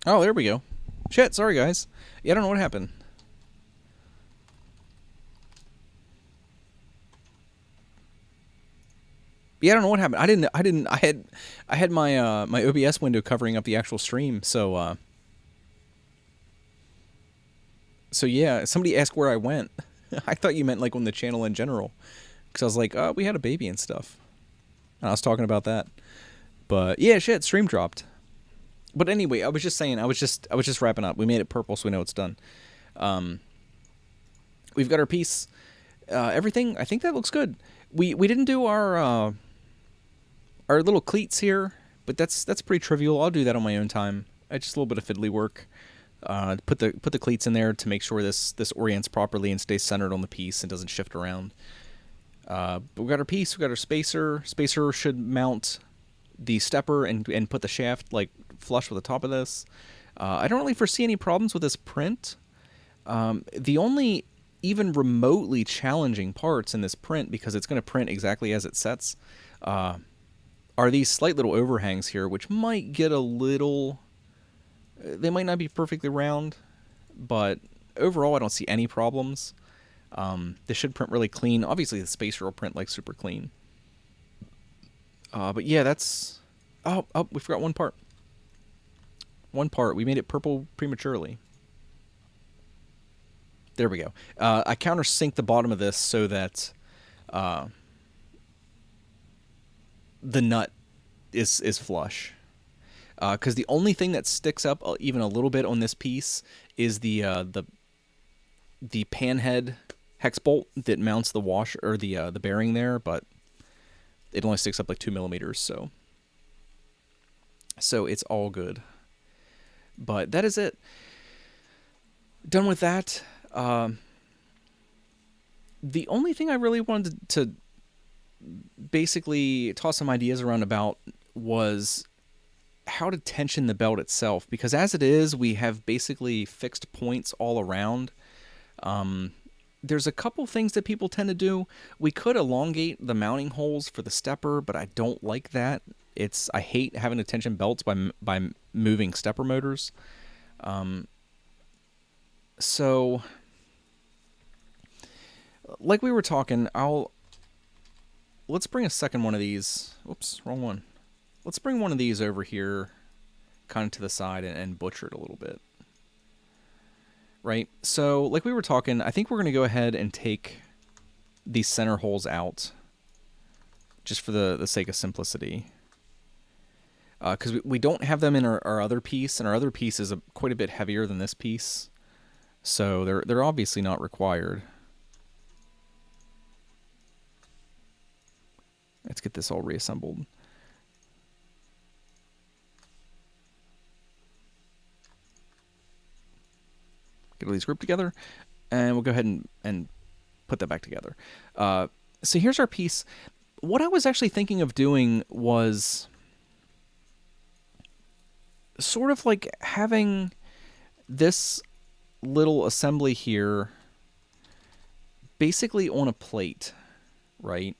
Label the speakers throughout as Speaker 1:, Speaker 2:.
Speaker 1: Oh, there we go. Shit, sorry guys. Yeah, I don't know what happened. Yeah, I don't know what happened. I had my my OBS window covering up the actual stream, so yeah, somebody asked where I went. I thought you meant like on the channel in general, because I was like, we had a baby and stuff. And I was talking about that. But yeah, shit, stream dropped. But anyway, I was just saying, I was just wrapping up. We made it purple, so we know it's done. Um, we've got our piece. Everything. I think that looks good. We didn't do our little cleats here, but that's pretty trivial. I'll do that on my own time. It's just a little bit of fiddly work. Put the cleats in there to make sure this orients properly and stays centered on the piece and doesn't shift around. But we got our piece. We got our spacer. Spacer should mount the stepper and put the shaft like flush with the top of this. I don't really foresee any problems with this print. The only even remotely challenging parts in this print, because it's going to print exactly as it sets, are these slight little overhangs here, which might get a little... They might not be perfectly round, but overall I don't see any problems. This should print really clean. Obviously the spacer will print like super clean. But yeah, that's... Oh, we forgot one part. One part. We made it purple prematurely. There we go. I countersink the bottom of this so that the nut is flush. Because the only thing that sticks up even a little bit on this piece is the panhead hex bolt that mounts the wash or the bearing there, but it only sticks up like 2 millimeters, so it's all good. But that is it. Done with that. The only thing I really wanted to basically toss some ideas around about was how to tension the belt itself, because as it is, we have basically fixed points all around. There's a couple things that people tend to do. We could elongate the mounting holes for the stepper, but I don't like that. I hate having to tension belts by moving stepper motors. So like we were talking, let's bring a second one of these. Oops, wrong one. Let's bring one of these over here kind of to the side and butcher it a little bit. Right? So, like we were talking, I think we're going to go ahead and take these center holes out just for the sake of simplicity. Because we don't have them in our other piece, and our other piece is quite a bit heavier than this piece. So they're obviously not required. Let's get this all reassembled. Get all these grouped together, and we'll go ahead and put that back together. So here's our piece. What I was actually thinking of doing was sort of like having this little assembly here basically on a plate, right?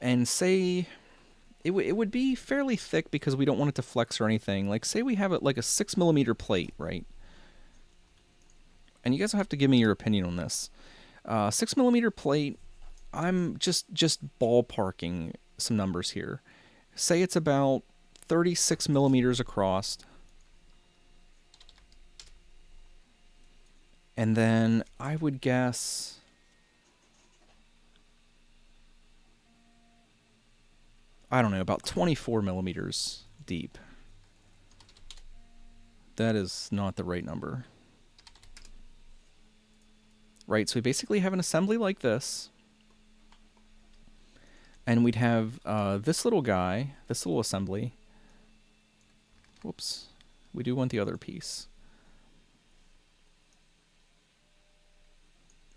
Speaker 1: And say it would be fairly thick because we don't want it to flex or anything. Like say we have it like a 6mm plate, right? And you guys will have to give me your opinion on this. 6mm plate, I'm just ballparking some numbers here. Say it's about 36mm across. And then I would guess... I don't know, about 24mm deep. That is not the right number. Right, so we basically have an assembly like this. And we'd have this little guy, this little assembly. Whoops. We do want the other piece.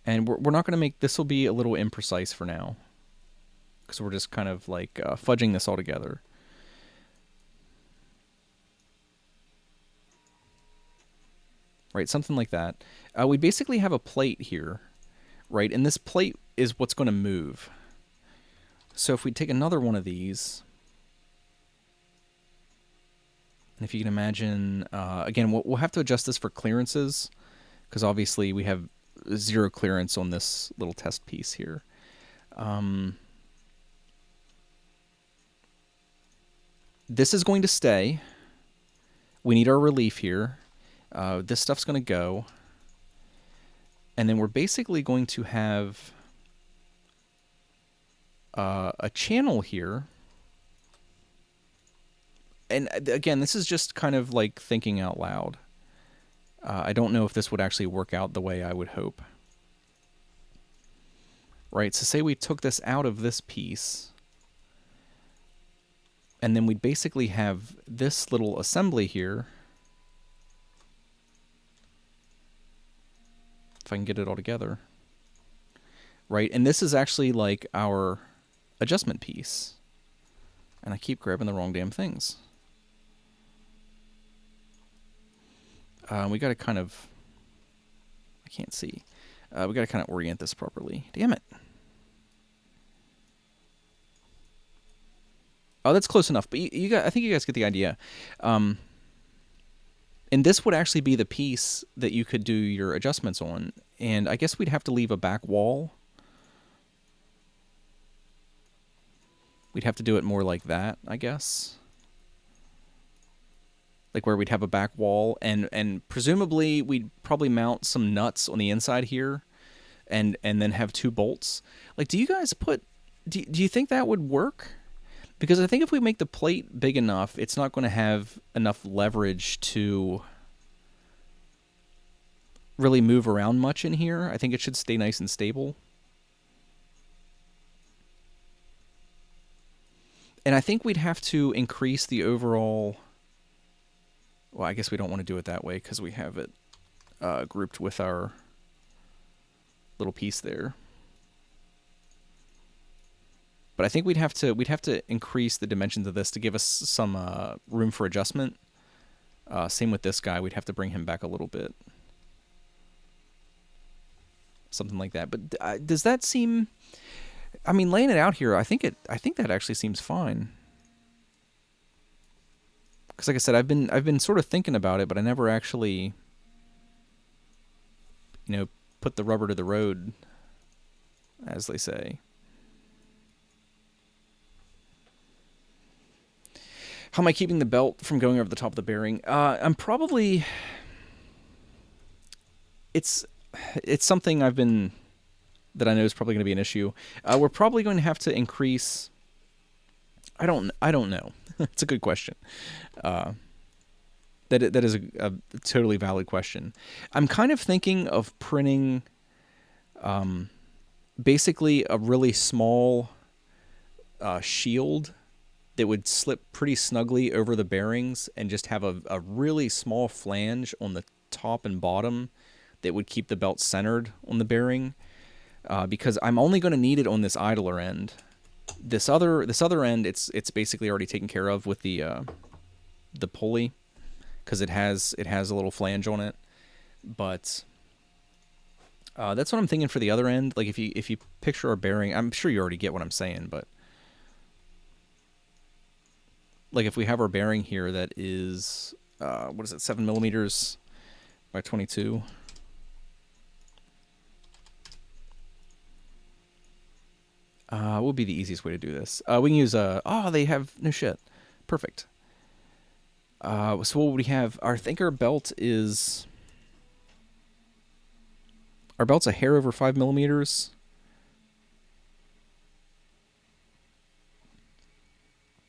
Speaker 1: And we're not going to make... This will be a little imprecise for now. Because we're just kind of like fudging this all together. Right, something like that. We basically have a plate here, right? And this plate is what's going to move. So if we take another one of these, And if you can imagine, again, we'll have to adjust this for clearances because obviously we have 0 clearance on this little test piece here. This is going to stay. We need our relief here. This stuff's going to go. And then we're basically going to have a channel here. And again, this is just kind of like thinking out loud. I don't know if this would actually work out the way I would hope. Right, so say we took this out of this piece, and then we'd basically have this little assembly here. If I can get it all together. Right, and this is actually like our adjustment piece. And I keep grabbing the wrong damn things. We got to kind of... I can't see. We got to kind of orient this properly. Damn it. Oh, that's close enough. But you got, I think you guys get the idea. And this would actually be the piece that you could do your adjustments on. And I guess we'd have to leave a back wall. We'd have to do it more like that, I guess. Like where we'd have a back wall, and presumably we'd probably mount some nuts on the inside here, and then have 2 bolts. Like, do you guys put... Do you think that would work? Because I think if we make the plate big enough, it's not going to have enough leverage to really move around much in here. I think it should stay nice and stable. And I think we'd have to increase the overall... Well, I guess we don't want to do it that way because we have it grouped with our little piece there. But I think we'd have to increase the dimensions of this to give us some room for adjustment. Same with this guy. We'd have to bring him back a little bit. Something like that. But does that seem... I mean, laying it out here, I think that actually seems fine. Because like I said, I've been sort of thinking about it, but I never actually, put the rubber to the road, as they say. How am I keeping the belt from going over the top of the bearing? I'm probably... It's something that I know is probably going to be an issue. We're probably going to have to increase... I don't know. It's a good question. That is a totally valid question. I'm kind of thinking of printing basically a really small shield that would slip pretty snugly over the bearings and just have a really small flange on the top and bottom that would keep the belt centered on the bearing, because I'm only going to need it on this idler end. This other end, it's basically already taken care of with the pulley, because it has a little flange on it. But that's what I'm thinking for the other end. Like if you picture our bearing, I'm sure you already get what I'm saying, but like if we have our bearing here that is 7 millimeters by 22. What would be the easiest way to do this? We can use they have no shit. Perfect. So what would we have? I think our belt's a hair over 5 millimeters.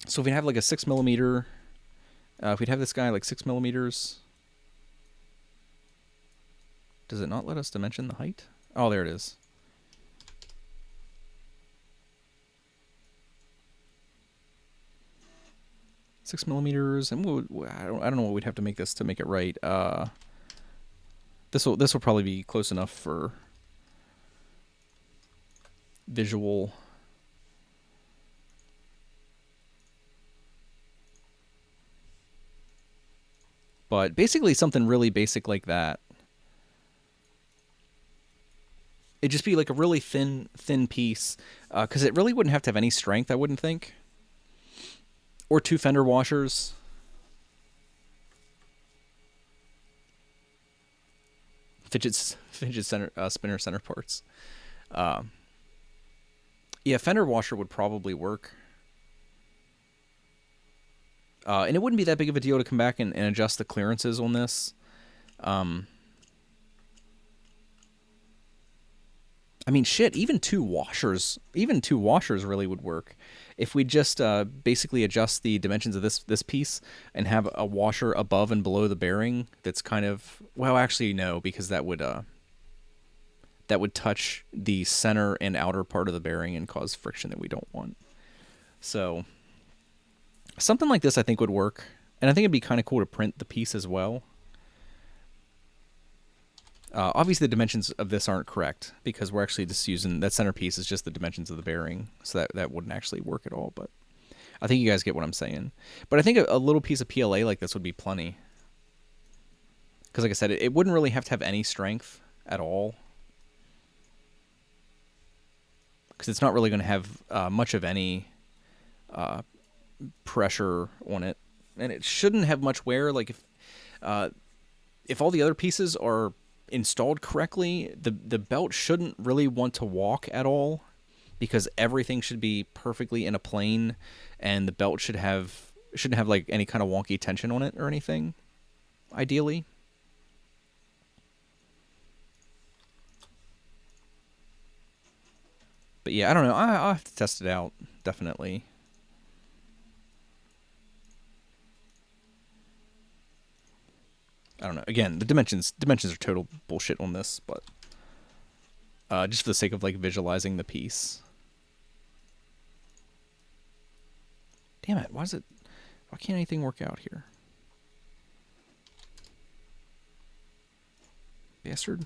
Speaker 1: So if we have like a 6 millimeter, if we'd have this guy like 6 millimeters, does it not let us dimension the height? Oh, there it is. Six millimeters, and I don't know what we'd have to make this to make it right. This will probably be close enough for visual. But basically something really basic like that. It'd just be like a really thin piece, because it really wouldn't have to have any strength, I wouldn't think. Or 2 fender washers. fidget center spinner center parts. Yeah, fender washer would probably work. And it wouldn't be that big of a deal to come back and adjust the clearances on this. I mean, shit, even two washers really would work. If we just basically adjust the dimensions of this piece and have a washer above and below the bearing that's kind of, well, actually no, because that would touch the center and outer part of the bearing and cause friction that we don't want. So something like this I think would work, and I think it'd be kind of cool to print the piece as well. Obviously, the dimensions of this aren't correct because we're actually just using that centerpiece is just the dimensions of the bearing, so that wouldn't actually work at all. But I think you guys get what I'm saying. But I think a little piece of PLA like this would be plenty. Because like I said, it wouldn't really have to have any strength at all. Because it's not really going to have much of any pressure on it. And it shouldn't have much wear. Like if all the other pieces are installed correctly, the belt shouldn't really want to walk at all, because everything should be perfectly in a plane, and the belt shouldn't have like any kind of wonky tension on it or anything, ideally. But yeah, I don't know. I'll have to test it out, definitely. I don't know. Again, the dimensions are total bullshit on this, but just for the sake of like visualizing the piece. Damn it! Why can't anything work out here? Bastard.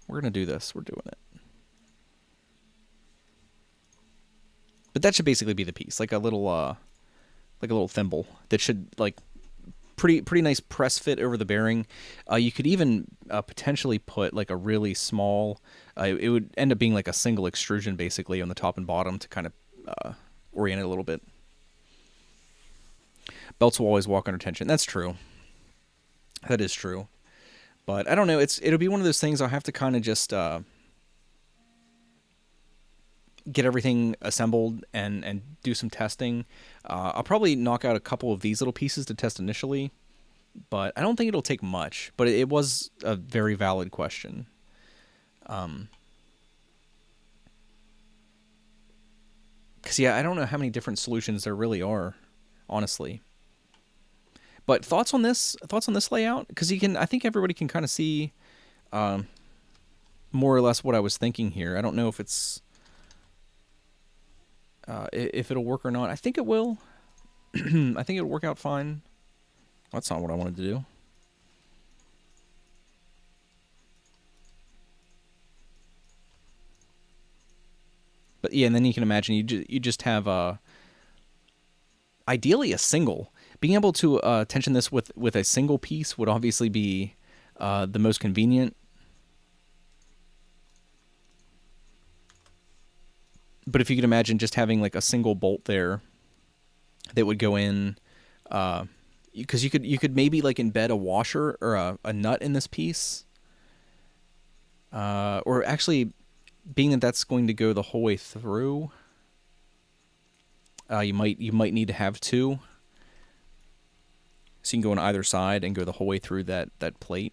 Speaker 1: We're gonna do this. We're doing it. But that should basically be the piece, like a little thimble that should like pretty nice press fit over the bearing. You could even potentially put like a really small. It would end up being like a single extrusion basically on the top and bottom to kind of orient it a little bit. Belts will always walk under tension. That's true. That is true. But I don't know. It'll be one of those things I'll have to kind of just get everything assembled and do some testing. I'll probably knock out a couple of these little pieces to test initially, but I don't think it'll take much. But it was a very valid question. Because, yeah, I don't know how many different solutions there really are, honestly. But thoughts on this layout? Because I think everybody can kind of see more or less what I was thinking here. I don't know if it's if it'll work or not. I think it will. I think it'll work out fine. That's not what I wanted to do. But yeah, and then you can imagine you just have ideally a single. Being able to tension this with a single piece would obviously be the most convenient. But if you could imagine just having like a single bolt there that would go in, because you could maybe like embed a washer or a nut in this piece, or actually, being that that's going to go the whole way through, you might need to have two. So you can go on either side and go the whole way through that plate.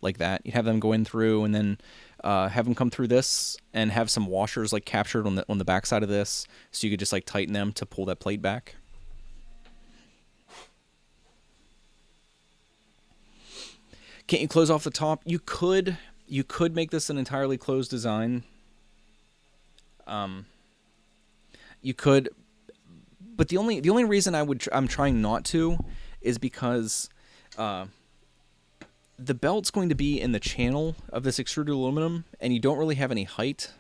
Speaker 1: Like that. You'd have them go in through and then have them come through this and have some washers like captured on the back side of this, so you could just like tighten them to pull that plate back. Can't you close off the top? You could make this an entirely closed design. You could, but the only reason I'm trying not to is because the belt's going to be in the channel of this extruded aluminum, and you don't really have any height.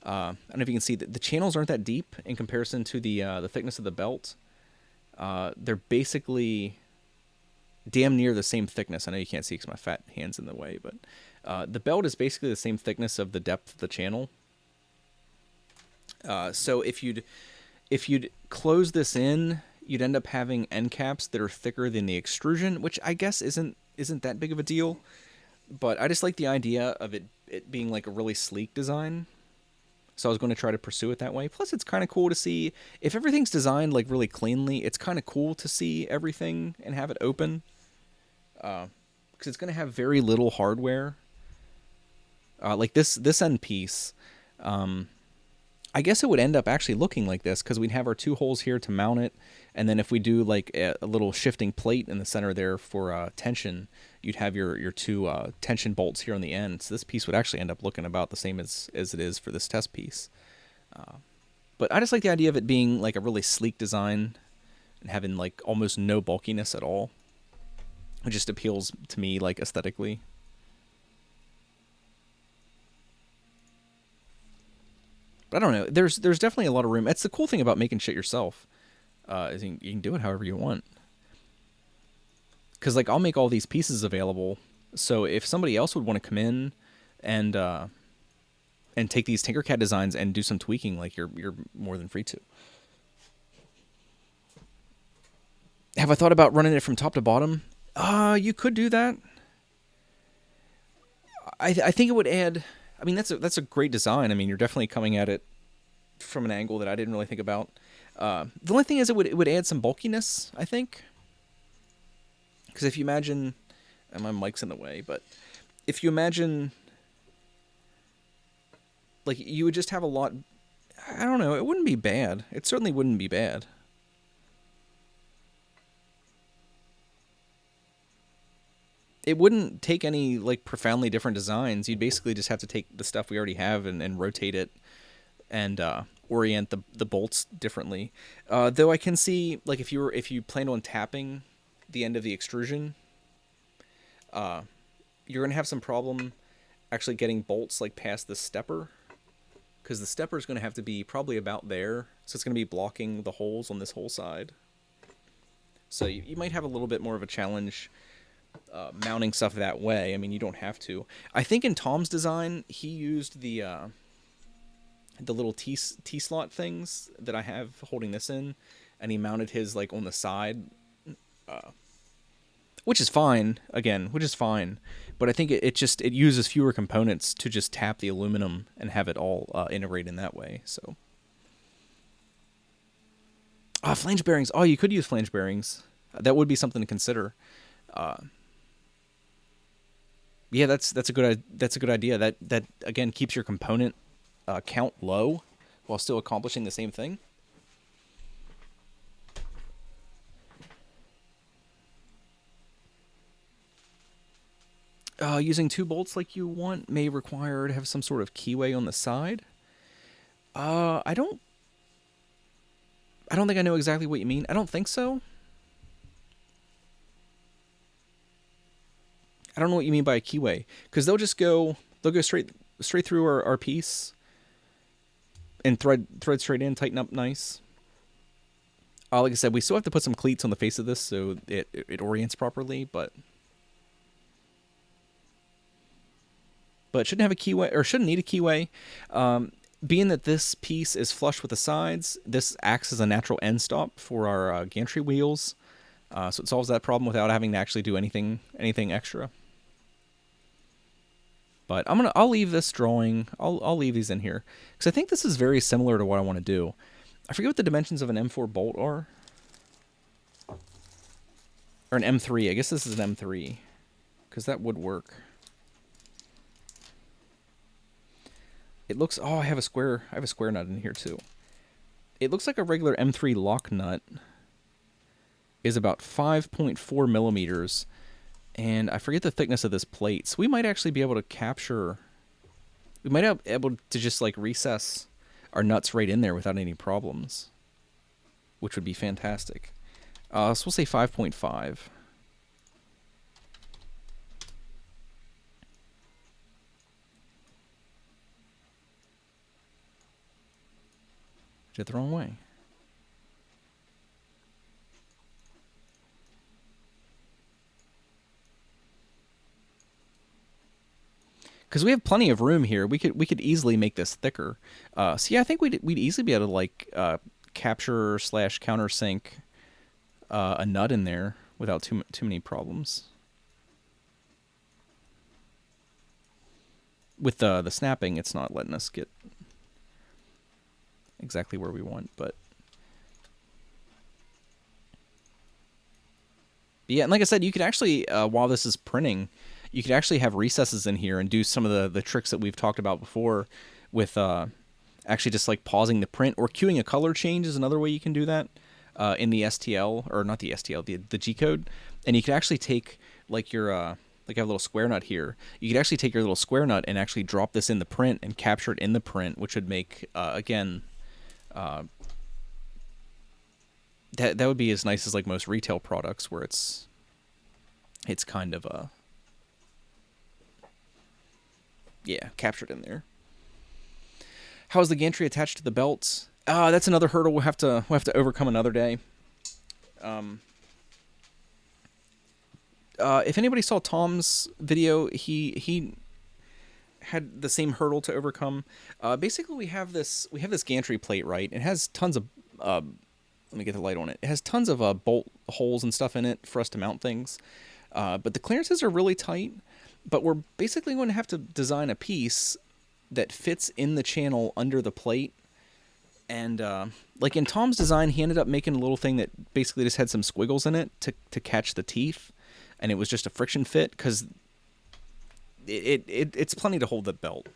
Speaker 1: I don't know if you can see that the channels aren't that deep in comparison to the thickness of the belt. They're basically damn near the same thickness. I know you can't see because my fat hand's in the way, but The belt is basically the same thickness of the depth of the channel. So if you'd close this in, you'd end up having end caps that are thicker than the extrusion, which I guess isn't that big of a deal. But I just like the idea of it being like a really sleek design. So I was going to try to pursue it that way. Plus, it's kind of cool to see if everything's designed like really cleanly. It's kind of cool to see everything and have it open, because it's going to have very little hardware. Like this end piece, I guess it would end up actually looking like this because we'd have our two holes here to mount it, and then if we do like a little shifting plate in the center there for tension, you'd have your two tension bolts here on the end. So this piece would actually end up looking about the same as it is for this test piece. But I just like the idea of it being like a really sleek design and having like almost no bulkiness at all. It just appeals to me like aesthetically. But I don't know. There's definitely a lot of room. That's the cool thing about making shit yourself. Is you can do it however you want. Because like I'll make all these pieces available. So if somebody else would want to come in and take these Tinkercad designs and do some tweaking, like you're more than free to. Have I thought about running it from top to bottom? You could do that. I think it would add. I mean, that's a great design. I mean, you're definitely coming at it from an angle that I didn't really think about. The only thing is, it would add some bulkiness, I think. Because if you imagine, and my mic's in the way, but if you imagine, like, you would just have a lot. I don't know. It wouldn't be bad. It certainly wouldn't be bad. It wouldn't take any like profoundly different designs. You'd basically just have to take the stuff we already have and rotate it and orient the bolts differently. Though I can see like if you plan on tapping the end of the extrusion, you're gonna have some problem actually getting bolts like past the stepper, because the stepper is gonna have to be probably about there, so it's gonna be blocking the holes on this whole side. So you might have a little bit more of a challenge mounting stuff that way. I mean, you don't have to. I think in Tom's design, he used the little T slot things that I have holding this in, and he mounted his like on the side, which is fine. Again, which is fine. But I think it uses fewer components to just tap the aluminum and have it all integrate in that way. So, flange bearings. Oh, you could use flange bearings. That would be something to consider. Yeah, that's a good idea. That again keeps your component count low while still accomplishing the same thing. Using two bolts like you want may require to have some sort of keyway on the side. I don't think I know exactly what you mean. I don't think so. I don't know what you mean by a keyway, because they'll go straight through our piece and thread straight in, tighten up nice. Like I said, we still have to put some cleats on the face of this so it orients properly, but it shouldn't have a keyway, or shouldn't need a keyway. Being that this piece is flush with the sides, this acts as a natural end stop for our gantry wheels, so it solves that problem without having to actually do anything extra. But I'll leave this drawing. I'll leave these in here because I think this is very similar to what I want to do. I forget what the dimensions of an M4 bolt are, or an M3. I guess this is an M3 because that would work. It looks. Oh, I have a square nut in here too. It looks like a regular M3 lock nut is about 5.4 millimeters. And I forget the thickness of this plate, so we might actually be able to capture. We might be able to just like recess our nuts right in there without any problems, which would be fantastic. So we'll say 5.5. Did it the wrong way. because we have plenty of room here. We could easily make this thicker. So yeah, I think we'd easily be able to like capture slash countersink a nut in there without too many problems. With the snapping, it's not letting us get exactly where we want, but yeah, and like I said, you could actually, while this is printing, you could actually have recesses in here and do some of the tricks that we've talked about before with actually just like pausing the print or queuing a color change is another way you can do that in the STL, or not the STL, the G code. And you could actually take like your, like I have a little square nut here. You could actually take your little square nut and actually drop this in the print and capture it in the print, which would make, again, that would be as nice as like most retail products where it's kind of yeah, captured in there. How is the gantry attached to the belts? That's another hurdle we'll have to overcome another day. If anybody saw Tom's video, he had the same hurdle to overcome. Basically, we have this gantry plate, right? It has tons of let me get the light on it. It has tons of bolt holes and stuff in it for us to mount things. But the clearances are really tight. But we're basically going to have to design a piece that fits in the channel under the plate. And like in Tom's design, he ended up making a little thing that basically just had some squiggles in it to catch the teeth. And it was just a friction fit because it's plenty to hold the belt.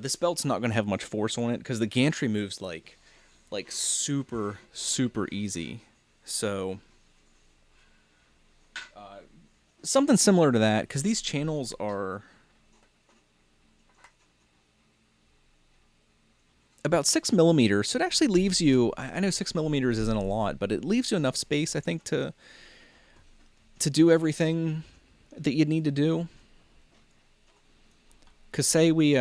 Speaker 1: This belt's not going to have much force on it because the gantry moves like super, super easy. So something similar to that, because these channels are about 6 millimeters. So it actually leaves you, I know 6 millimeters isn't a lot, but it leaves you enough space, I think, to do everything that you'd need to do. Because say we,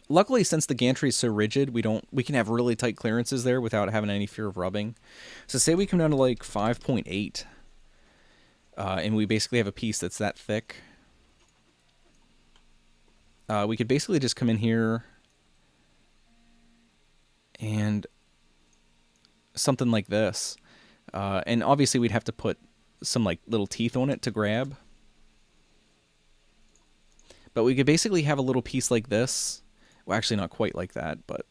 Speaker 1: luckily since the gantry is so rigid, we can have really tight clearances there without having any fear of rubbing. So say we come down to like 5.8, and we basically have a piece that's that thick. We could basically just come in here and something like this. And obviously we'd have to put some like little teeth on it to grab. But we could basically have a little piece like this. Well, actually not quite like that, but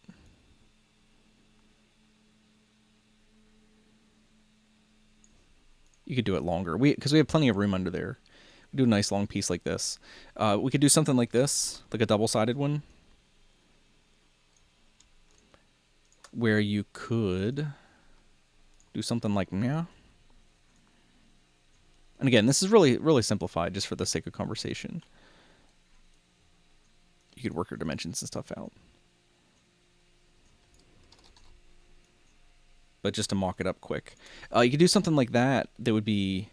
Speaker 1: you could do it longer. Because we have plenty of room under there. We do a nice long piece like this. We could do something like this, like a double-sided one, where you could do something like yeah. And again, this is really, really simplified just for the sake of conversation. You could work your dimensions and stuff out. But just to mock it up quick. You could do something like that that would be,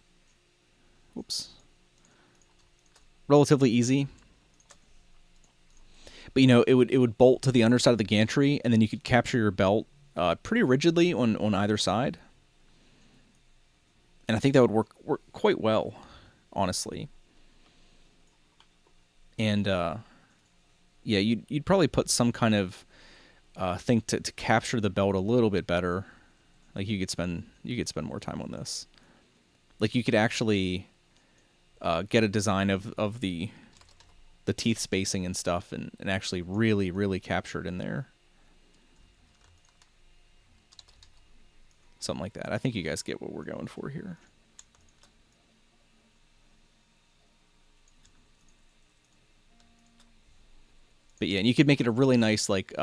Speaker 1: whoops, relatively easy. But you know, it would bolt to the underside of the gantry, and then you could capture your belt pretty rigidly on either side. And I think that would work quite well, honestly. And yeah, you'd probably put some kind of thing to capture the belt a little bit better. Like you could spend more time on this. Like you could actually get a design of the teeth spacing and stuff, and actually really, really capture it in there. Something like that. I think you guys get what we're going for here. But yeah, and you could make it a really nice, like,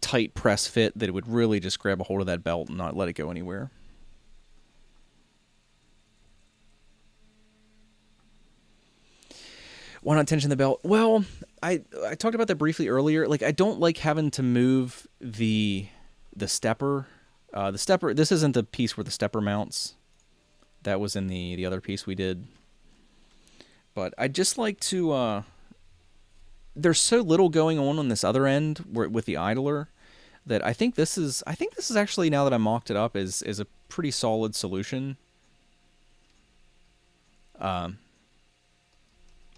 Speaker 1: tight press fit that it would really just grab a hold of that belt and not let it go anywhere. Why not tension the belt? Well, I talked about that briefly earlier. Like, I don't like having to move the stepper. The stepper, this isn't the piece where the stepper mounts. That was in the other piece we did. But I just like to, there's so little going on this other end with the idler that I think this is actually, now that I mocked it up, is a pretty solid solution.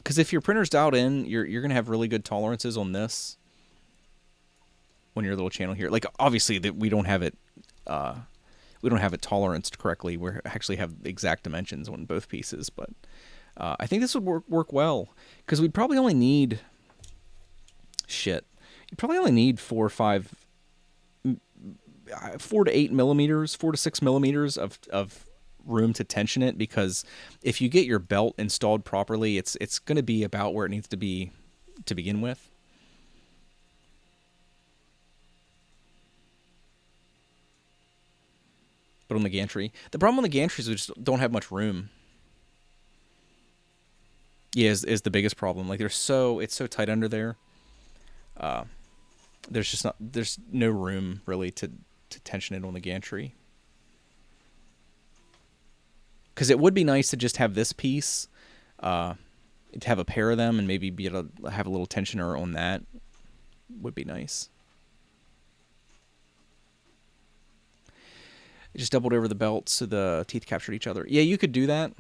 Speaker 1: Because if your printer's dialed in, you're gonna have really good tolerances on this on your little channel here. Like obviously that we don't have it toleranced correctly. We actually have exact dimensions on both pieces, but I think this would work well because we'd probably only need shit. You probably only need 4 to 8 millimeters, 4 to 6 millimeters of room to tension it, because if you get your belt installed properly, it's going to be about where it needs to be to begin with. But on the gantry, the problem on the gantry is we just don't have much room. Yeah, is the biggest problem. Like it's so tight under there. There's no room really to tension it on the gantry. Because it would be nice to just have this piece, to have a pair of them, and maybe be able to have a little tensioner on that. Would be nice. It just doubled over the belt so the teeth captured each other. Yeah, you could do that.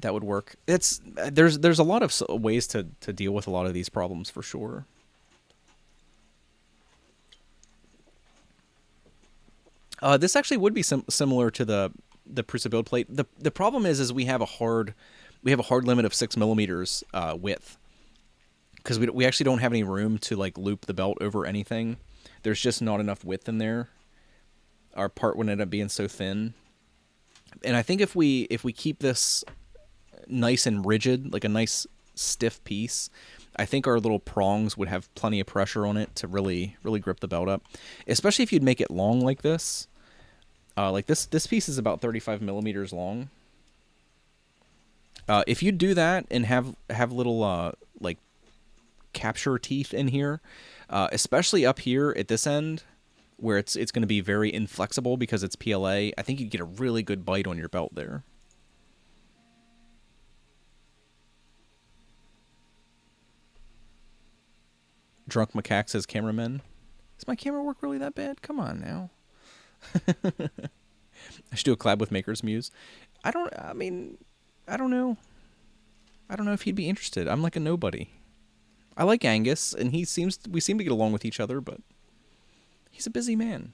Speaker 1: That would work. There's a lot of ways to deal with a lot of these problems for sure. This actually would be similar to the Prusa build plate. The problem is we have a hard limit of 6 millimeters width, because we actually don't have any room to like loop the belt over anything. There's just not enough width in there. Our part would end up being so thin. And I think if we keep this nice and rigid, like a nice stiff piece, I think our little prongs would have plenty of pressure on it to really grip the belt up. Especially if you'd make it long like this. Like this piece is about 35 millimeters long. If you do that and have little like capture teeth in here, especially up here at this end, where it's going to be very inflexible because it's PLA, I think you'd get a really good bite on your belt there. Drunk Macaque says, cameraman. Does my camera work really that bad? Come on now. I should do a collab with Maker's Muse. I don't know. I don't know if he'd be interested. I'm like a nobody. I like Angus, and we seem to get along with each other, but he's a busy man.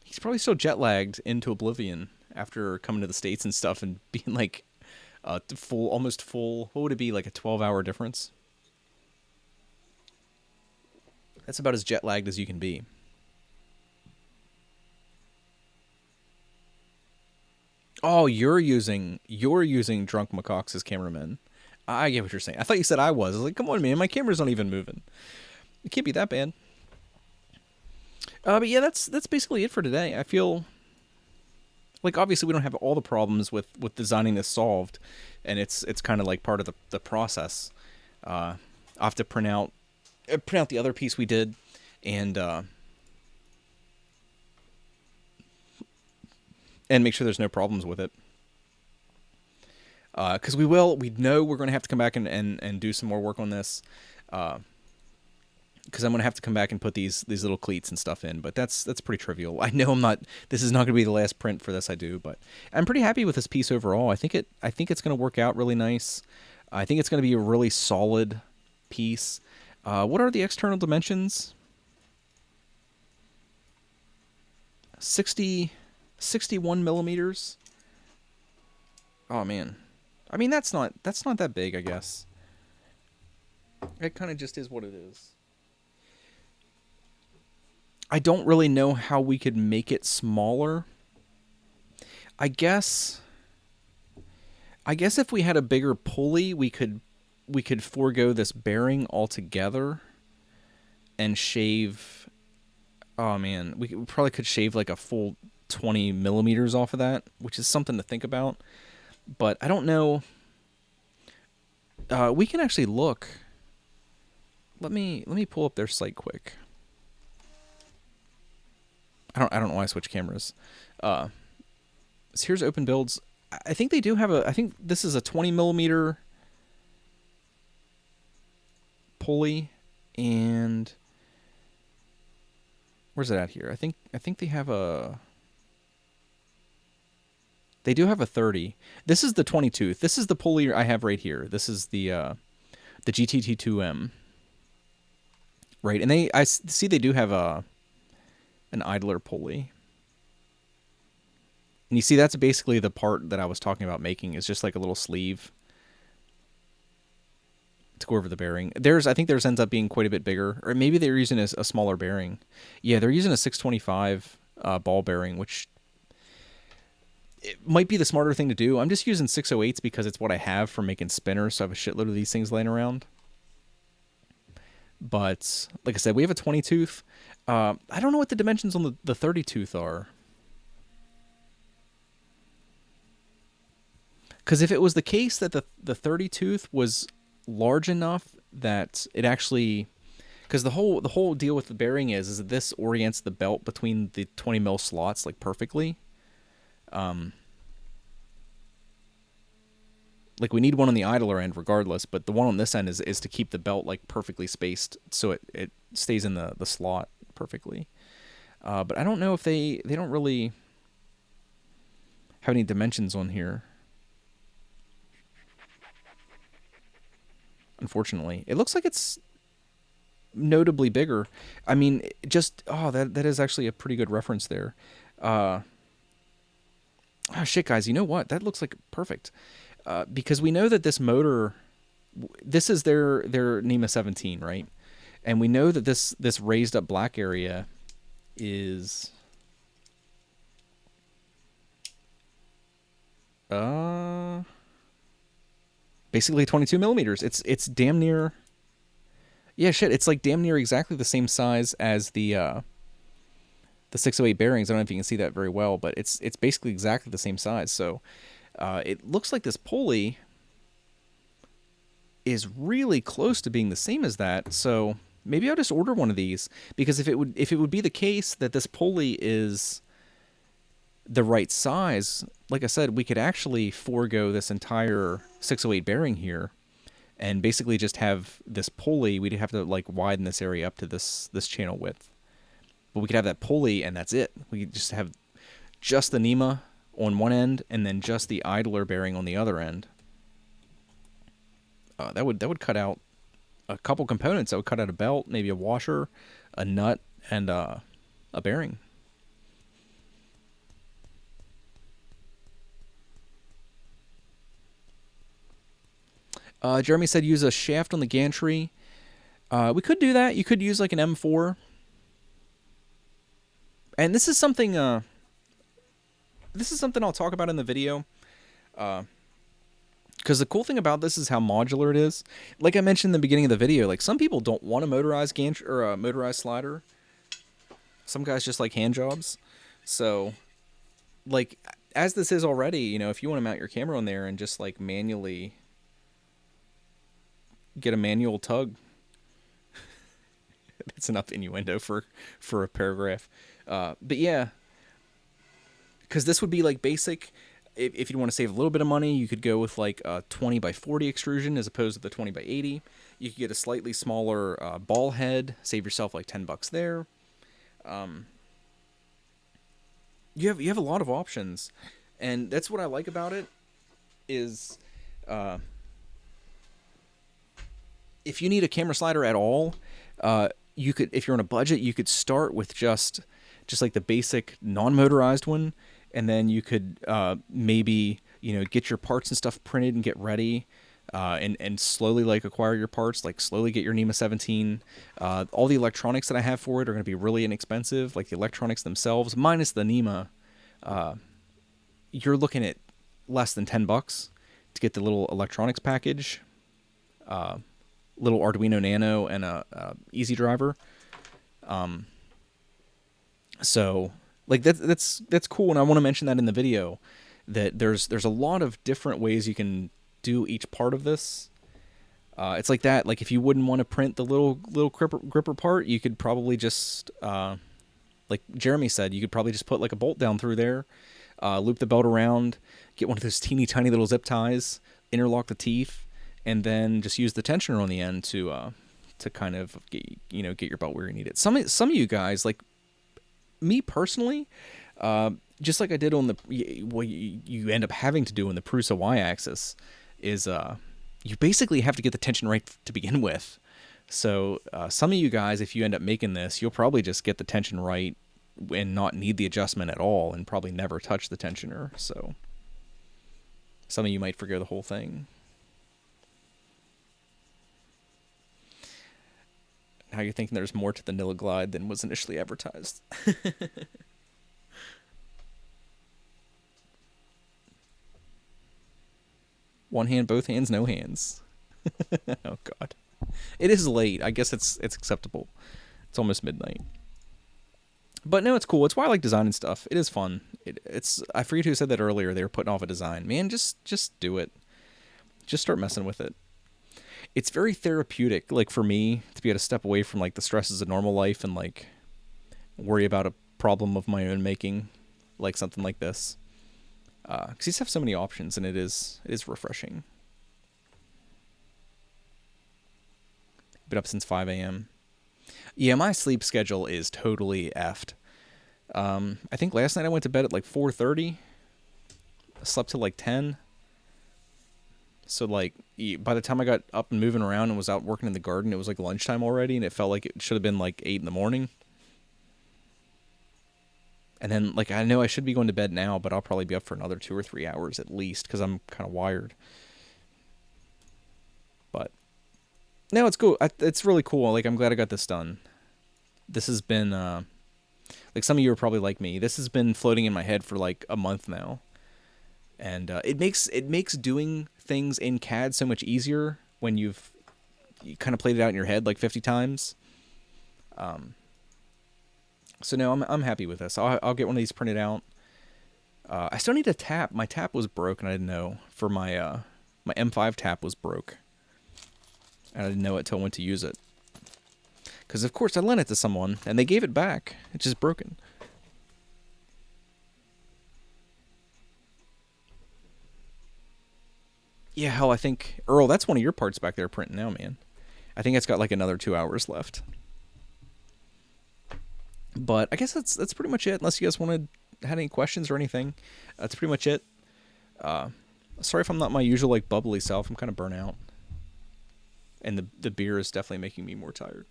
Speaker 1: He's probably still jet lagged into oblivion after coming to the States and stuff and being like almost full. What would it be, like a 12-hour difference? That's about as jet lagged as you can be. Oh, you're using Drunk Macaques as cameraman. I get what you're saying. I thought you said I was. I was like, come on, man, my camera's not even moving. It can't be that bad. But yeah, that's basically it for today. I feel like obviously we don't have all the problems with designing this solved, and it's kind of like part of the process. I'll have to print out the other piece we did, and make sure there's no problems with it. Because we know we're going to have to come back and do some more work on this. Because I'm going to have to come back and put these little cleats and stuff in, but that's pretty trivial. I know this is not going to be the last print for this I do, but I'm pretty happy with this piece overall. I think it's going to work out really nice. I think it's going to be a really solid piece. What are the external dimensions? 61 millimeters. Oh man. I mean, that's not that big, I guess. It kind of just is what it is. I don't really know how we could make it smaller. I guess if we had a bigger pulley, we could forego this bearing altogether and shave. Oh man, we probably could shave like a full 20 millimeters off of that, which is something to think about. But I don't know. We can actually look. Let me pull up their site quick. I don't know why I switched cameras. So here's Open Builds. I think they do have I think this is a 20 millimeter pulley, and where's it at here? I think they have They do have a 30. This is the 20 tooth. This is the pulley I have right here. This is the GTT2M. Right, and I see they do have an idler pulley. And you see that's basically the part that I was talking about making. Is just like a little sleeve to go over the bearing. I think theirs ends up being quite a bit bigger, or maybe they're using a smaller bearing. Yeah, they're using a 625 ball bearing, which it might be the smarter thing to do. I'm just using 608s because it's what I have for making spinners, so I have a shitload of these things laying around. But like I said, we have a 20 tooth. I don't know what the dimensions on the 30 tooth are. Because if it was the case that the 30 tooth was large enough that it actually, because the whole deal with the bearing is that this orients the belt between the 20 mil slots like perfectly. Like we need one on the idler end regardless, but the one on this end is to keep the belt like perfectly spaced so it stays in the slot perfectly. But I don't know if they don't really have any dimensions on here. Unfortunately, it looks like it's notably bigger. I mean, that is actually a pretty good reference there. Oh shit, guys! You know what? That looks like perfect because we know that this motor, this is their NEMA 17, right? And we know that this raised up black area is basically 22 millimeters. It's damn near. Yeah, shit. It's like damn near exactly the same size as the 608 bearings. I don't know if you can see that very well, but it's basically exactly the same size. So it looks like this pulley is really close to being the same as that. So maybe I'll just order one of these, because if it would be the case that this pulley is the right size, like I said, we could actually forego this entire 608 bearing here and basically just have this pulley. We'd have to like widen this area up to this channel width, but we could have that pulley and that's it. We could just have just the NEMA on one end and then just the idler bearing on the other end. That would cut out a couple components. That would cut out a belt, maybe a washer, a nut, and a bearing. Jeremy said use a shaft on the gantry. We could do that. You could use like an M4. And this is something I'll talk about in the video. Because the cool thing about this is how modular it is. Like I mentioned in the beginning of the video, like some people don't want a motorized gantry or a motorized slider. Some guys just like hand jobs. So, like, as this is already, you know, if you want to mount your camera on there and just like manually get a manual tug, that's enough innuendo for a paragraph. But yeah, because this would be like basic. If you want to save a little bit of money, you could go with like a 20 by 40 extrusion as opposed to the 20 by 80. You could get a slightly smaller ball head, save yourself like $10 there. You have a lot of options, and that's what I like about it. Is if you need a camera slider at all, you could, if you're on a budget, you could start with just like the basic non-motorized one. And then you could maybe, you know, get your parts and stuff printed and get ready, and slowly like acquire your parts, like slowly get your NEMA 17. All the electronics that I have for it are going to be really inexpensive, like the electronics themselves, minus the NEMA. You're looking at less than $10 to get the little electronics package, little Arduino Nano and a Easy Driver. So like that's cool, and I want to mention that in the video, that there's a lot of different ways you can do each part of this. It's like that. Like if you wouldn't want to print the little gripper part, you could probably just like Jeremy said, you could probably just put like a bolt down through there, loop the belt around, get one of those teeny tiny little zip ties, interlock the teeth, and then just use the tensioner on the end to kind of get your belt where you need it. Some of you guys, like me personally, Just like I did on the what you end up having to do on the Prusa y-axis is you basically have to get the tension right to begin with. So some of you guys, if you end up making this, you'll probably just get the tension right and not need the adjustment at all, and probably never touch the tensioner. So some of you might forget the whole thing. Now you're thinking there's more to the Nillaglide than was initially advertised. One hand, both hands, no hands. Oh God, it is late. I guess it's acceptable. It's almost midnight. But no, it's cool. It's why I like designing stuff. It is fun. It's I forget who said that earlier. They were putting off a design. Man, just do it. Just start messing with it. It's very therapeutic. Like for me, to be able to step away from like the stresses of normal life and like worry about a problem of my own making, like something like this. Because you just have so many options, and it is refreshing. Been up since 5 a.m. Yeah, my sleep schedule is totally effed. I think last night I went to bed at like 4:30. I slept till like 10. So like by the time I got up and moving around and was out working in the garden, it was like lunchtime already, and it felt like it should have been like 8 in the morning. And then like I know I should be going to bed now, but I'll probably be up for another 2 or 3 hours at least because I'm kind of wired. But no, it's cool. It's really cool. Like I'm glad I got this done. This has been like some of you are probably like me. This has been floating in my head for like a month now, and it makes doing things in CAD so much easier when you kind of played it out in your head like 50 times. So no, I'm happy with this. I'll get one of these printed out. I still need a tap. My tap was broken. I didn't know. For my my M5 tap was broke, and I didn't know it till I went to use it. Because of course I lent it to someone, and they gave it back. It's just broken. Yeah, hell, I think Earl, that's one of your parts back there printing now, man. I think it's got like another 2 hours left. But I guess that's pretty much it. Unless you guys had any questions or anything, that's pretty much it. Sorry if I'm not my usual like bubbly self. I'm kind of burnt out, and the beer is definitely making me more tired.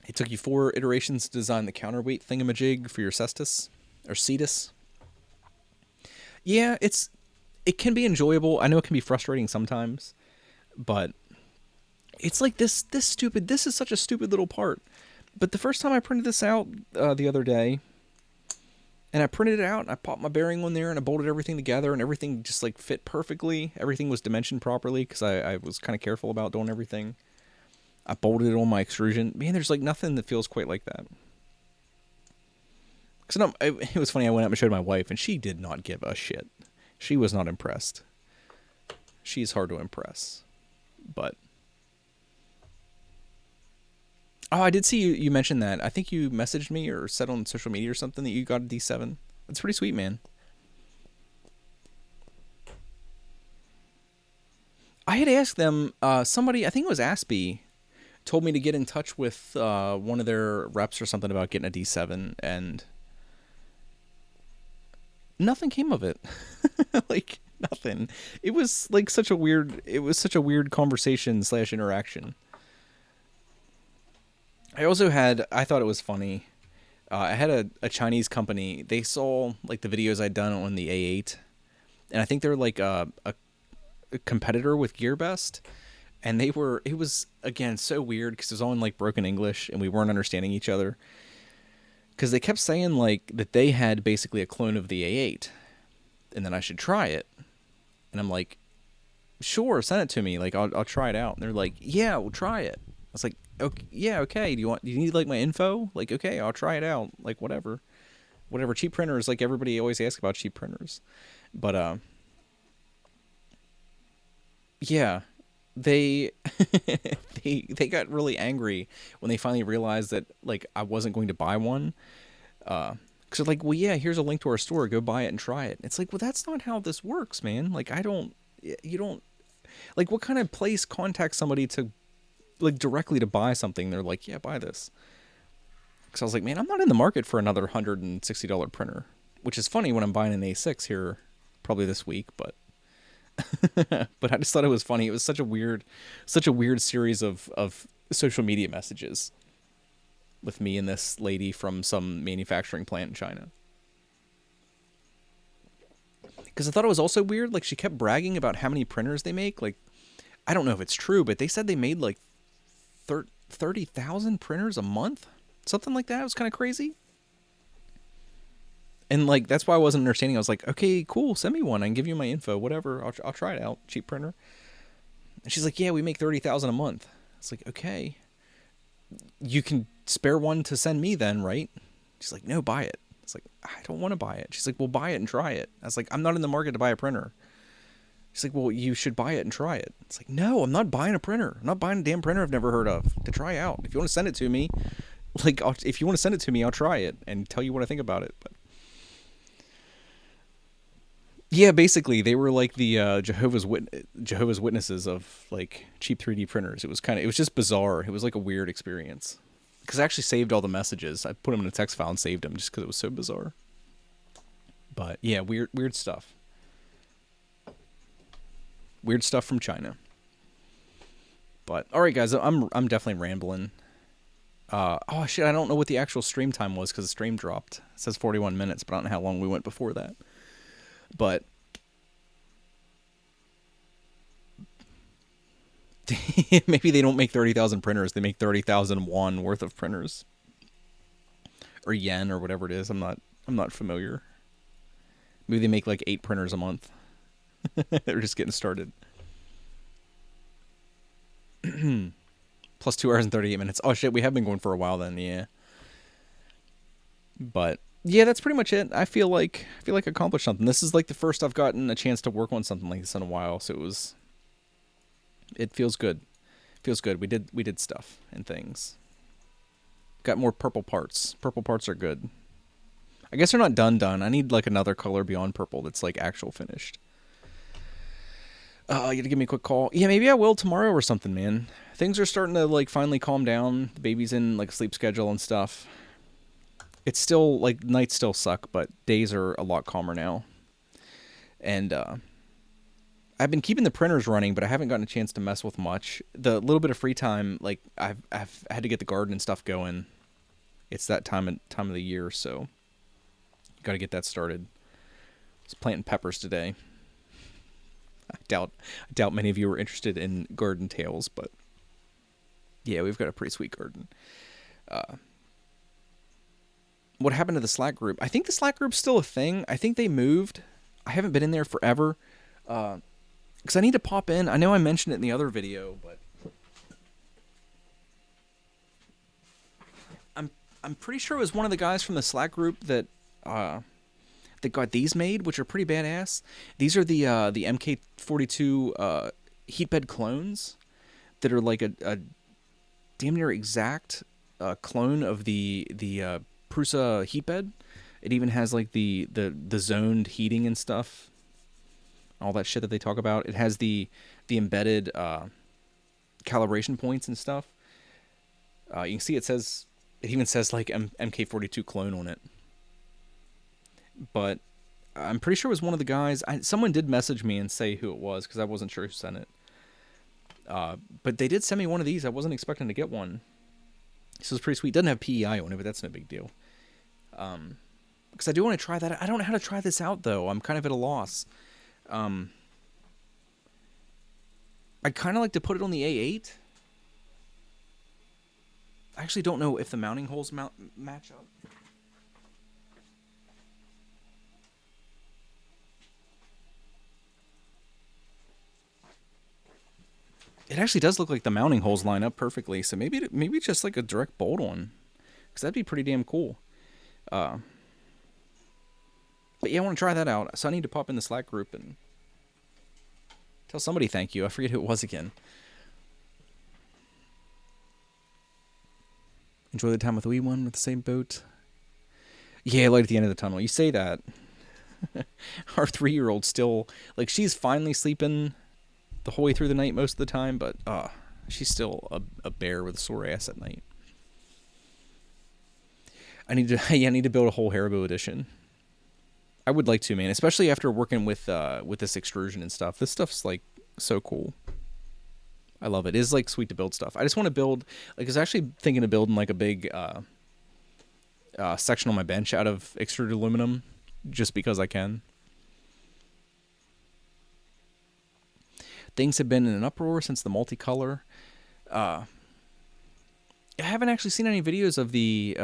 Speaker 1: It took you 4 iterations to design the counterweight thingamajig for your cestus or cetus. Yeah, it can be enjoyable. I know it can be frustrating sometimes, but it's like this stupid. This is such a stupid little part. But the first time I printed this out the other day, and I printed it out, and I popped my bearing on there, and I bolted everything together, and everything just like fit perfectly. Everything was dimensioned properly because I was kind of careful about doing everything. I bolted it on my extrusion. Man, there's like nothing that feels quite like that. Because it was funny. I went up and showed my wife, and she did not give a shit. She was not impressed. She's hard to impress, but. Oh, I did see you mentioned that. I think you messaged me or said on social media or something that you got a D7. That's pretty sweet, man. I had asked them, somebody, I think it was Aspie, told me to get in touch with one of their reps or something about getting a D7, and nothing came of it. Like, nothing. It was like such a weird conversation / interaction. I thought it was funny. I had a Chinese company. They saw like the videos I'd done on the A8, and I think they're like a competitor with GearBest, and it was again so weird because it was all in like broken English and we weren't understanding each other. Because they kept saying like that they had basically a clone of the A8, and then I should try it, and I'm like, sure, send it to me. Like I'll try it out. And they're like, yeah, we'll try it. I was like, okay, yeah, okay. Do you need like my info? Like, okay, I'll try it out. Like, whatever. Cheap printers, like everybody always asks about cheap printers. But yeah, they they got really angry when they finally realized that like I wasn't going to buy one. Because they're like, well, yeah, here's a link to our store. Go buy it and try it. It's like, well, that's not how this works, man. Like, you don't, like, what kind of place contacts somebody to, like, directly to buy something? They're like, yeah, buy this. Because I was like, man, I'm not in the market for another $160 printer, which is funny when I'm buying an A6 here probably this week, but but I just thought it was funny. It was such a weird series of social media messages with me and this lady from some manufacturing plant in China. Because I thought it was also weird, like she kept bragging about how many printers they make. Like, I don't know if it's true, but they said they made like 30,000 printers a month, something like that. It was kind of crazy. And like that's why I wasn't understanding. I was like, okay, cool, send me one. I can give you my info, whatever. I'll try it out. Cheap printer. And she's like, yeah, we make 30,000 a month. It's like, okay, you can spare one to send me then, right? She's like, no, buy it. It's like, I don't want to buy it. She's like, well, buy it and try it. I was like, I'm not in the market to buy a printer. She's like, well, you should buy it and try it. It's like, no, I'm not buying a printer. I'm not buying a damn printer I've never heard of to try out. If you want to send it to me, like, if you want to send it to me, I'll try it and tell you what I think about it. But yeah, basically, they were like the Jehovah's Witnesses of like cheap 3D printers. It was just bizarre. It was like a weird experience. Because I actually saved all the messages. I put them in a text file and saved them just because it was so bizarre. But yeah, weird stuff. Weird stuff from China. But all right, guys, I'm definitely rambling. Oh shit, I don't know what the actual stream time was because the stream dropped. It says 41 minutes, but I don't know how long we went before that. But maybe they don't make 30,000 printers. They make 30,000 won worth of printers, or yen, or whatever it is. I'm not familiar. Maybe they make like 8 printers a month. They're just getting started. Plus 2 hours and 38 minutes. Oh shit, we have been going for a while then. Yeah. But yeah, that's pretty much it. I feel like I accomplished something. This is like the first I've gotten a chance to work on something like this in a while, so it feels good. It feels good. We did stuff and things. Got more purple parts. Purple parts are good. I guess they're not done. I need like another color beyond purple that's like actual finished. You gotta give me a quick call. Yeah, maybe I will tomorrow or something, man. Things are starting to like finally calm down. The baby's in like a sleep schedule and stuff. It's still like nights still suck, but days are a lot calmer now. And I've been keeping the printers running, but I haven't gotten a chance to mess with much. The little bit of free time, like I've had to get the garden and stuff going. It's that time of the year, so got to get that started. I was planting peppers today. I doubt many of you are interested in garden tales, but yeah, we've got a pretty sweet garden. What happened to the Slack group? I think the Slack group's still a thing. I think they moved. I haven't been in there forever. Because I need to pop in. I know I mentioned it in the other video, but I'm pretty sure it was one of the guys from the Slack group that got these made, which are pretty badass. These are the MK42 heatbed clones that are like a damn near exact clone of the Prusa heatbed. It even has like the zoned heating and stuff, all that shit that they talk about. It has the embedded calibration points and stuff. You can see it even says like MK42 clone on it. But I'm pretty sure it was one of the guys. Someone did message me and say who it was because I wasn't sure who sent it. But they did send me one of these. I wasn't expecting to get one. So it's pretty sweet. It doesn't have PEI on it, but that's no big deal. Because I do want to try that. I don't know how to try this out, though. I'm kind of at a loss. I'd kind of like to put it on the A8. I actually don't know if the mounting holes match up. It actually does look like the mounting holes line up perfectly, so maybe just like a direct bolt on, because that'd be pretty damn cool. But yeah, I want to try that out, so I need to pop in the Slack group and tell somebody thank you. I forget who it was again. Enjoy the time with the wee one with the same boat. Yeah, light at the end of the tunnel. You say that. Our 3-year-old still, like, she's finally sleeping the whole way through the night most of the time, but she's still a bear with a sore ass at night. I need to yeah, I need to build a whole Haribo edition. I would like to, man, especially after working with this extrusion and stuff. This stuff's like so cool. I love it. It is like sweet to build stuff. I just want to build, like, I was actually thinking of building like a big section on my bench out of extruded aluminum, just because I can. Things have been in an uproar since the multicolor. I haven't actually seen any videos of the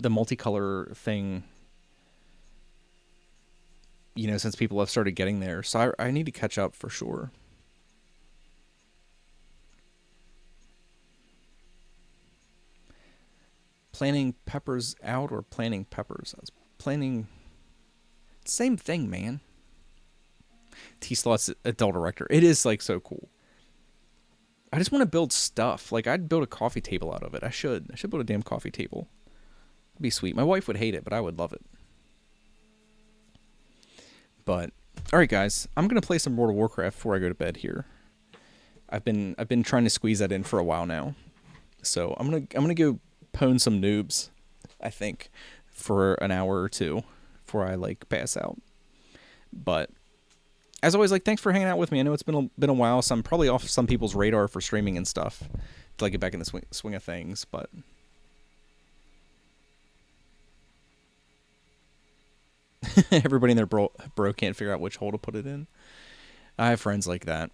Speaker 1: multicolor thing, you know, since people have started getting there. So I need to catch up for sure. Planting peppers out or planting peppers? I was planting... Same thing, man. T-Slot's adult director. It is, like, so cool. I just want to build stuff. Like, I'd build a coffee table out of it. I should build a damn coffee table. It'd be sweet. My wife would hate it, but I would love it. But, alright guys. I'm going to play some World of Warcraft before I go to bed here. I've been trying to squeeze that in for a while now. So, I'm gonna go pwn some noobs, I think, for an hour or two before I, like, pass out. But... as always, like, thanks for hanging out with me. I know it's been a while, so I'm probably off some people's radar for streaming and stuff till I get back in the swing of things, but... everybody in their bro can't figure out which hole to put it in. I have friends like that.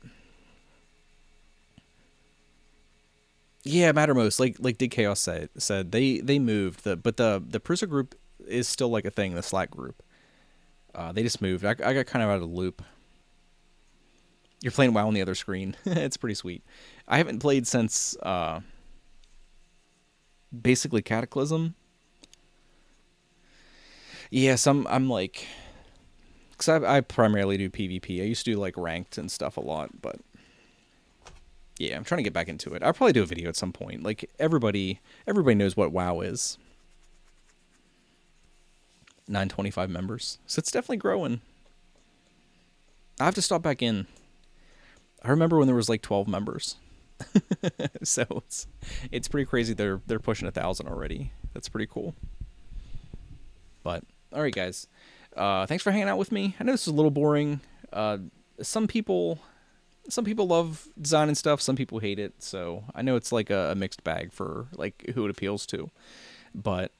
Speaker 1: Yeah, Mattermost, like Dig Chaos said they moved, but the Prusa group is still, like, a thing, the Slack group. They just moved. I got kind of out of the loop. You're playing WoW on the other screen. It's pretty sweet. I haven't played since basically Cataclysm. Yeah, I'm like... because I primarily do PvP. I used to do, like, ranked and stuff a lot, but... yeah, I'm trying to get back into it. I'll probably do a video at some point. Like, everybody knows what WoW is. 925 members. So it's definitely growing. I have to stop back in. I remember when there was like 12 members. So it's pretty crazy they're pushing 1,000 already. That's pretty cool. But all right, guys. Thanks for hanging out with me. I know this is a little boring. Some people love design and stuff, some people hate it. So I know it's like a mixed bag for like who it appeals to. But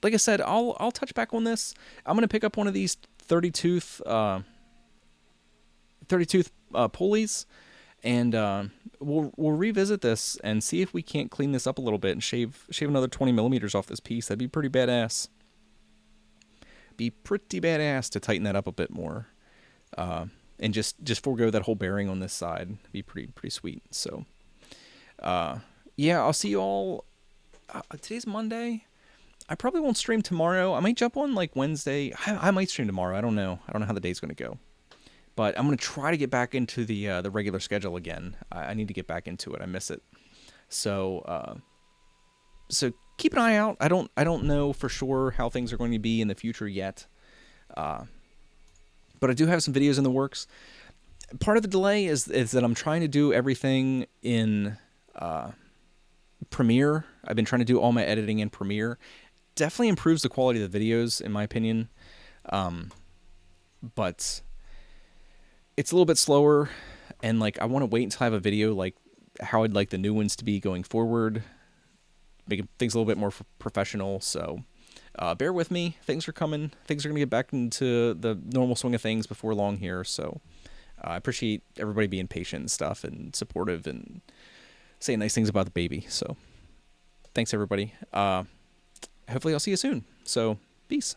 Speaker 1: like I said, I'll touch back on this. I'm gonna pick up one of these 30-tooth pulleys, and we'll revisit this and see if we can't clean this up a little bit and shave another 20 millimeters off this piece. That'd be pretty badass. Be pretty badass to tighten that up a bit more, and just forego that whole bearing on this side. Be pretty sweet. So, yeah, I'll see you all. Today's Monday. I probably won't stream tomorrow. I might jump on like Wednesday. I might stream tomorrow. I don't know how the day's gonna go. But I'm going to try to get back into the regular schedule again. I need to get back into it. I miss it. So so keep an eye out. I don't know for sure how things are going to be in the future yet. But I do have some videos in the works. Part of the delay is that I'm trying to do everything in Premiere. I've been trying to do all my editing in Premiere. Definitely improves the quality of the videos, in my opinion. But it's a little bit slower, and like I want to wait until I have a video like how I'd like the new ones to be going forward, making things a little bit more professional. So bear with me. Things are coming. Things are going to get back into the normal swing of things before long here. So I appreciate everybody being patient and stuff and supportive and saying nice things about the baby. So thanks, everybody. Hopefully I'll see you soon. So peace.